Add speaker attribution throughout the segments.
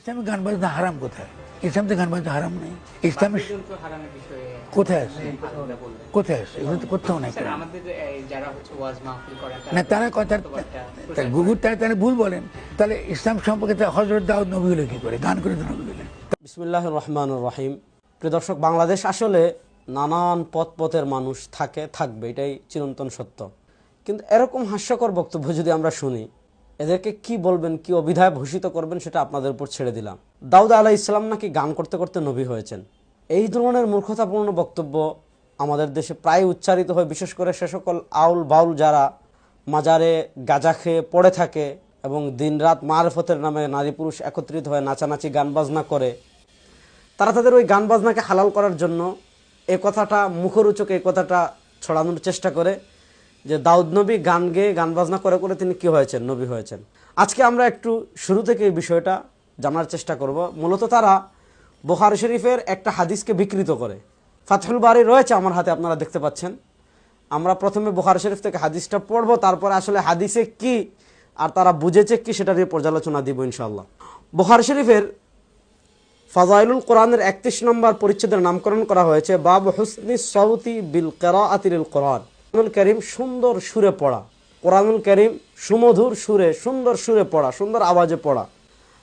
Speaker 1: ইসলামে গান বাজনা হারাম কোথায়? ইসলাম তো গান বাজনা হারাম নেই। ইসলামে কোথায় আছে? কোথায় আছে? এগুলো তো কোথাও নাই। না তারা কথা গুগুর তারা ভুল বলেন। তাহলে ইসলাম সম্পর্কে হযরত দাউদ নবী হলো কি করে? গান করে তো নবী হলেন।
Speaker 2: বিসমিল্লাহির রহমানির রহিম। প্রিয় দর্শক, বাংলাদেশ আসলে নানান পথের মানুষ থাকবে, এটাই চিরন্তন সত্য। কিন্তু এরকম হাস্যকর বক্তব্য যদি আমরা শুনি, এদেরকে কি বলবেন, কি অভিধায় ভূষিত করবেন, সেটা আপনাদের উপর ছেড়ে দিলাম। দাউদ আলাইহিস সালাম নাকি গান করতে করতে নবী হয়েছেন। এই ধরনের মূর্খতাপূর্ণ বক্তব্য আমাদের দেশে প্রায় উচ্চারিত হয়, বিশেষ করে সে সকল আউল বাউল যারা মাজারে গাঁজা খেয়ে পড়ে থাকে এবং দিনরাত মারফতের নামে নারী পুরুষ একত্রিত হয়ে নাচানাচি গান বাজনা করে। তারা তাদের ওই গান বাজনাকে হালাল করার জন্য এই কথাটা মুখরোচক, এই কথাটা ছড়ানোর চেষ্টা করে যে দাউদ নবী গান গেয়ে গান বাজনা করে করে তিনি কি হয়েছেন? নবী হয়েছেন। আজকে আমরা একটু শুরু থেকে এই বিষয়টা জানার চেষ্টা করব। মূলত তারা বুখারী শরীফের একটা হাদিসকে বিকৃত করে। ফাতহুল বারী রয়েছে আমার হাতে, আপনারা দেখতে পাচ্ছেন। আমরা প্রথমে বুখারী শরীফ থেকে হাদিসটা পড়ব, তারপরে আসলে হাদিসে কি আর তারা বুঝেছে কি সেটা নিয়ে পর্যালোচনা দিব ইনশাআল্লাহ। বুখারী শরীফের ফাযাইলুল কোরআনের 31 নম্বর পরিচ্ছেদের নামকরণ করা হয়েছে বাব হুসনি সাউতি বিল কিরাআতিল কোরআন। কোরআনুল কারীম সুন্দর সুরে পড়া, কোরআনুল কারীম সুমধুর সুরে, সুন্দর সুরে পড়া, সুন্দর আওয়াজে পড়া।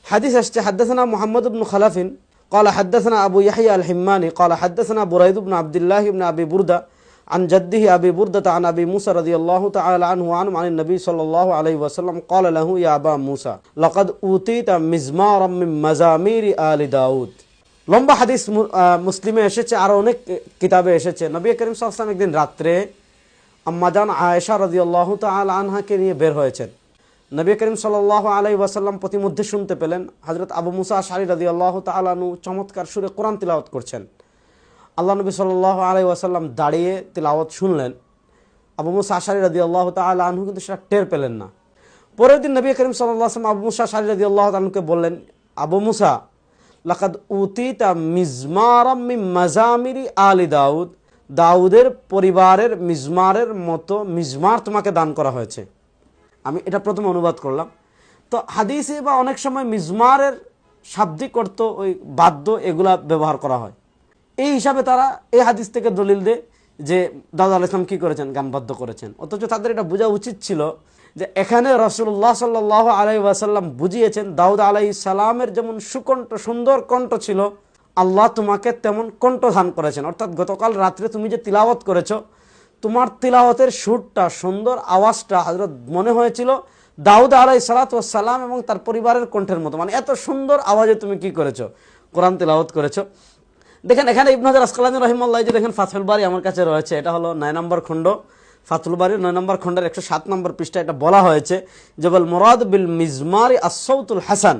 Speaker 2: হাদিস আসছে হাদাসানা মুহাম্মদ ইবনে খালাফিন قال حدثنا أبو يحيى الحماني قال حدثنا بريد بن عبد الله بن أبي بردة عن جده أبي بردة عن أبي موسى رضي الله تعالى عنه وعنه عن النبي صلى الله عليه وسلم قال له يا أبا موسى لقد أوتيت مزمارا من مزامير آل داود। লম্বা হাদিস মুসলিমে এসেছে, আর অনেক কিতাবে এসেছে। নবী করিম সাল্লাল্লাহু আলাইহি ওয়াসাল্লাম একদিন রাত্রে আম্মাজান আয়েশা রাদিয়াল্লাহু তাআলা আনহাকে নিয়ে বের হয়েছেন। নবী করিম সাল্লাল্লাহু আলাইহি ওয়াসাল্লাম প্রতিমধ্যে শুনতে পেলেন হযরত আবু মুসা আশআরী রাদিয়াল্লাহু তাআলা আনহু চমৎকার সুরে কোরআন তিলাওয়াত করছেন। আল্লাহ নবী সাল্লাল্লাহু আলাইহি ওয়াসাল্লাম দাঁড়িয়ে তিলাওয়াত শুনলেন। আবু মুসা আশআরী রাদিয়াল্লাহু তাআলা আনহু কিন্তু সেটা টের পেলেন না। পরের দিন নবী করিম সাল্লাল্লাহু আলাইহি ওয়াসাল্লাম আবু মুসা আশআরী রাদিয়াল্লাহু তাআলা আনহুকে বললেন, আবু মুসা লাকাদ উতিতা মিজমারাম মিন মাজামিরি আলি দাউদ, দাউদের পরিবারের মিজমারের মতো মিজমার তোমাকে দান করা হয়েছে। আমি এটা প্রথমে অনুবাদ করলাম। তো হাদিসে বা অনেক সময় মিজমারের শাব্দিক অর্থ ওই বাদ্য এগুলা ব্যবহার করা হয়। এই হিসাবে তারা এই হাদিস থেকে দলিল দেয় যে দাউদ আলাইহিস সালাম কি করেছেন? গান বাদ্য করেছেন। অথচ তাদের এটা বোঝা উচিত ছিল যে এখানে রাসূলুল্লাহ সাল্লাল্লাহু আলাইহি ওয়াসাল্লাম বুঝিয়েছেন দাউদ আলাইহিস সালামের যেমন সুকণ্ঠ সুন্দর কণ্ঠ ছিল, আল্লাহ তোমাকে তেমন কণ্ঠ দান করেছেন। অর্থাৎ গতকাল রাত্রে তুমি যে তিলাওয়াত করেছো, তোমার তিলাওয়াতের সুরটা, সুন্দর আওয়াজটা হযরত মনে হয়েছিল দাউদ আলাইহিস সালাতু ওয়াস সালাম এবং তার পরিবারের কণ্ঠের মতো। মানে এত সুন্দর আওয়াজে তুমি কি করেছো? কোরআন তিলাওয়াত করেছো। দেখেন এখানে ইবনে হাজার আসকালানী রাহিমাহুল্লাহ যে দেখেন ফাতহুল বারী আমার কাছে রয়েছে, এটা হলো 9 নম্বর খণ্ড, ফাতহুল বারীর 9 নম্বর খণ্ডের 107 নম্বর পৃষ্ঠা। এটা বলা হয়েছে যে বল মুরাদ বিল মিজমারি আস-সাউতুল হাসান,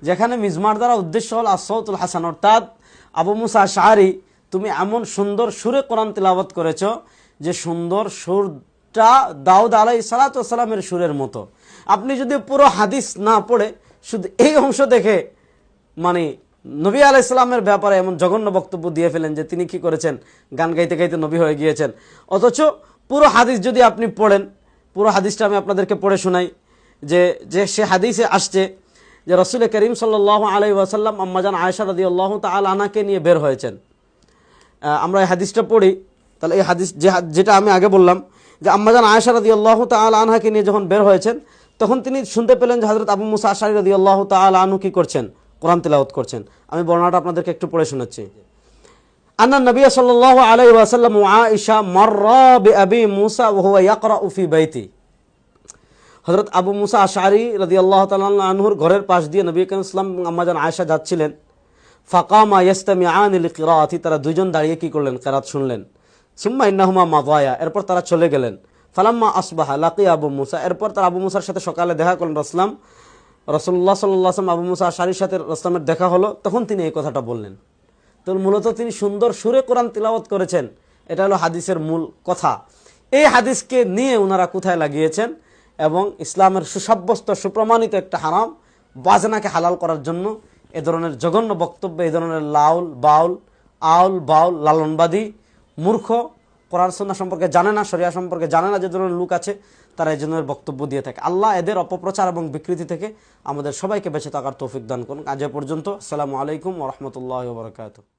Speaker 2: যেখানে মিজমার দ্বারা উদ্দেশ্য হল আস-সাউতুল হাসান, অর্থাৎ আবু মুসা আশআরী তুমি এমন সুন্দর সুরে কোরআন তিলাওয়াত করেছো যে সুন্দর সুরটা দাউদ আলাইহিস সালাতু ওয়াস সালামের সুরের মতো। আপনি যদি পুরো হাদিস না পড়ে শুধু এই অংশ দেখে মানে নবী আলাইহিস সালামের ব্যাপারে এমন জঘন্য বক্তব্য দিয়ে ফেলেন যে তিনি কি করেছেন? গান গাইতে গাইতে নবী হয়ে গিয়েছেন। অথচ পুরো হাদিস যদি আপনি পড়েন, পুরো হাদিসটা আমি আপনাদেরকে পড়ে শোনাই যে সে হাদিসে আসছে যে রাসূল করিম সাল্লাল্লাহু আলাইহি ওয়াসাল্লাম আম্মাজান আয়েশা রাদিয়াল্লাহু তাআলা আনহাকে নিয়ে বের হয়েছেন। আমরা এই হাদিসটা পড়ি, তাহলে এই হাদিস যেটা আমি আগে বললাম যে আম্মাজান আয়েশা রাদিয়াল্লাহু তাআলা আনহাকে নিয়ে যখন বের হয়েছেন, তখন তিনি শুনতে পেলেন যে হযরত আবু মুসা আশআরী রাদিয়াল্লাহু তাআলা আনহু কি করছেন? কোরআন তিলাওয়াত করছেন। আমি বর্ণনাটা আপনাদেরকে একটু পড়ে শোনাচ্ছি। আন্না নবী সাল্লাল্লাহু আলাইহি ওয়াসাল্লাম ওয়া আয়েশা মাররা বিআবি মুসা ওয়া হুয়া ইয়াকরাউ ফি বাইতি। হযরত আবু মুসা আশআরী রাদিয়াল্লাহু তাআলা আনহুর ঘরের পাশ দিয়ে নবী করিম সাল্লাল্লাহু আলাইহি ওয়াসাল্লাম আম্মাজান আয়েশা যাচ্ছিলেন। ফাকামা ইয়াসতামিআনি লিকিরাআতি, তারা দুইজন দাঁড়িয়ে কি করলেন? কিরাত শুনলেন। সুম্মা ইন্নাহুমা মাদায়া, এরপর তারা চলে গেলেন। ফালাম্মা আসবাহা লাকিয়া আবু মুসা, এরপর তারা আবু মুসার সাথে সকালে দেখা করলেন। রাসূলুল্লাহ সাল্লাল্লাহু আলাইহি ওয়াসাল্লাম আবু মুসা আশআরীর সাথে রাসূলের দেখা হলো, তখন তিনি এই কথাটা বললেন। তো মূলত তিনি সুন্দর সুরে কোরআন তিলাওয়াত করেছেন, এটা হলো হাদিসের মূল কথা। এই হাদিসকে নিয়ে ওনারা কোথায় লাগিয়েছেন এবং ইসলামের সুসাব্যস্ত সুপ্রমাণিত একটা হারাম বাজনাকে হালাল করার জন্য এ ধরনের জঘন্য বক্তব্য, এই ধরনের আউল বাউল লালনবাদী মূর্খ, কোরআন সুন্নাহ সম্পর্কে জানে না, শরিয়া সম্পর্কে জানে না যে ধরনের লোক আছে, তারা এই জন্য বক্তব্য দিয়ে থাকে। আল্লাহ এদের অপপ্রচার এবং বিকৃতি থেকে আমাদের সবাইকে বেঁচে থাকার তৌফিক দান করুন। আজ এ পর্যন্ত। আসসালামু আলাইকুম ওয়া রাহমাতুল্লাহি ওয়া বারাকাতুহু।